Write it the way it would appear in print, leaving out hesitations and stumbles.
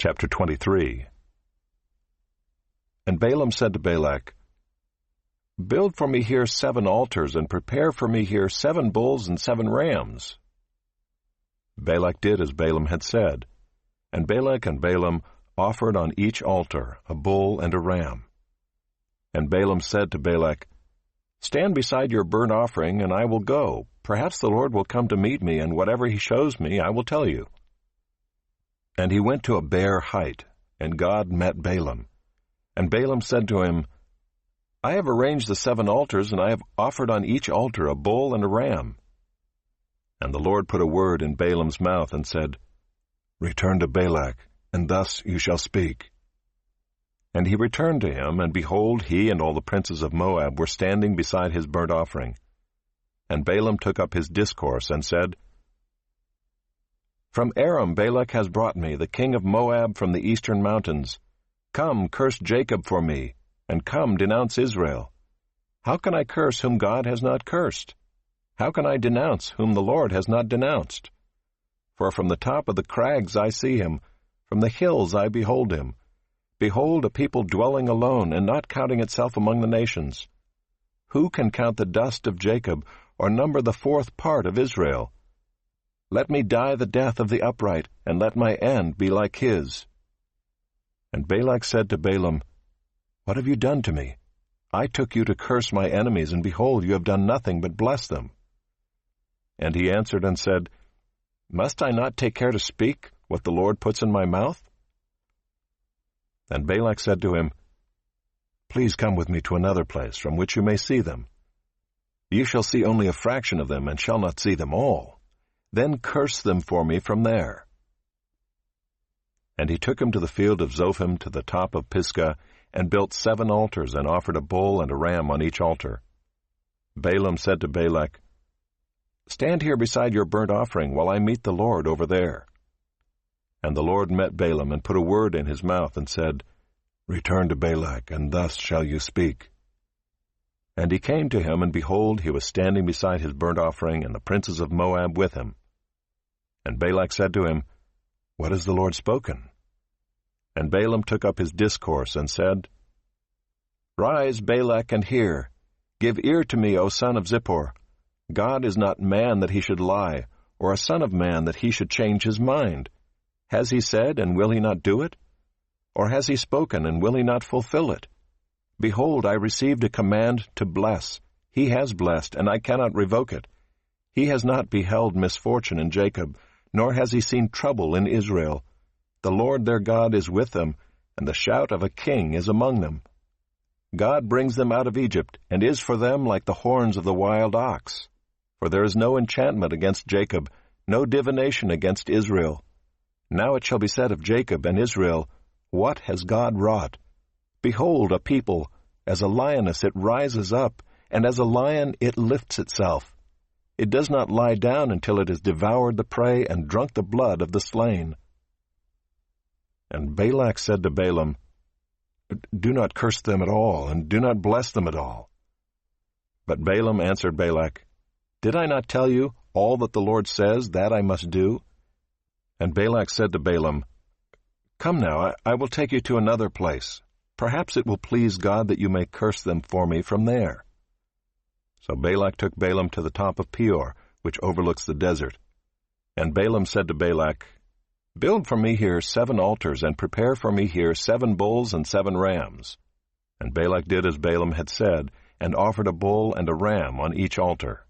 Chapter 23. And Balaam said to Balak, "Build for me here 7 altars, and prepare for me here 7 bulls and 7 rams." Balak did as Balaam had said, and Balak and Balaam offered on each altar a bull and a ram. And Balaam said to Balak, "Stand beside your burnt offering, and I will go. Perhaps the Lord will come to meet me, and whatever he shows me I will tell you." And he went to a bare height, and God met Balaam. And Balaam said to him, "I have arranged the 7 altars, and I have offered on each altar a bull and a ram." And the Lord put a word in Balaam's mouth and said, "Return to Balak, and thus you shall speak." And he returned to him, and behold, he and all the princes of Moab were standing beside his burnt offering. And Balaam took up his discourse and said, "From Aram Balak has brought me, the king of Moab from the eastern mountains. Come, curse Jacob for me, and come, denounce Israel. How can I curse whom God has not cursed? How can I denounce whom the Lord has not denounced? For from the top of the crags I see him, from the hills I behold him. Behold, a people dwelling alone, and not counting itself among the nations. Who can count the dust of Jacob, or number the 4th part of Israel? Let me die the death of the upright, and let my end be like his." And Balak said to Balaam, "What have you done to me? I took you to curse my enemies, and behold, you have done nothing but bless them." And he answered and said, "Must I not take care to speak what the Lord puts in my mouth?" And Balak said to him, "Please come with me to another place, from which you may see them. You shall see only a fraction of them, and shall not see them all. Then curse them for me from there." And he took him to the field of Zophim to the top of Pisgah, and built 7 altars, and offered a bull and a ram on each altar. Balaam said to Balak, "Stand here beside your burnt offering, while I meet the Lord over there." And the Lord met Balaam, and put a word in his mouth, and said, "Return to Balak, and thus shall you speak." And he came to him, and behold, he was standing beside his burnt offering, and the princes of Moab with him. And Balak said to him, "What has the Lord spoken?" And Balaam took up his discourse and said, "Rise, Balak, and hear. Give ear to me, O son of Zippor. God is not man that he should lie, or a son of man that he should change his mind. Has he said, and will he not do it? Or has he spoken, and will he not fulfill it? Behold, I received a command to bless. He has blessed, and I cannot revoke it. He has not beheld misfortune in Jacob, nor has he seen trouble in Israel. The Lord their God is with them, and the shout of a king is among them. God brings them out of Egypt, and is for them like the horns of the wild ox. For there is no enchantment against Jacob, no divination against Israel. Now it shall be said of Jacob and Israel, What has God wrought? Behold, a people, as a lioness it rises up, and as a lion it lifts itself. It does not lie down until it has devoured the prey and drunk the blood of the slain." And Balak said to Balaam, "Do not curse them at all, and do not bless them at all." But Balaam answered Balak, "Did I not tell you, all that the Lord says, that I must do?" And Balak said to Balaam, "Come now, I will take you to another place. Perhaps it will please God that you may curse them for me from there." So Balak took Balaam to the top of Peor, which overlooks the desert. And Balaam said to Balak, "Build for me here 7 altars, and prepare for me here 7 bulls and 7 rams." And Balak did as Balaam had said, and offered a bull and a ram on each altar.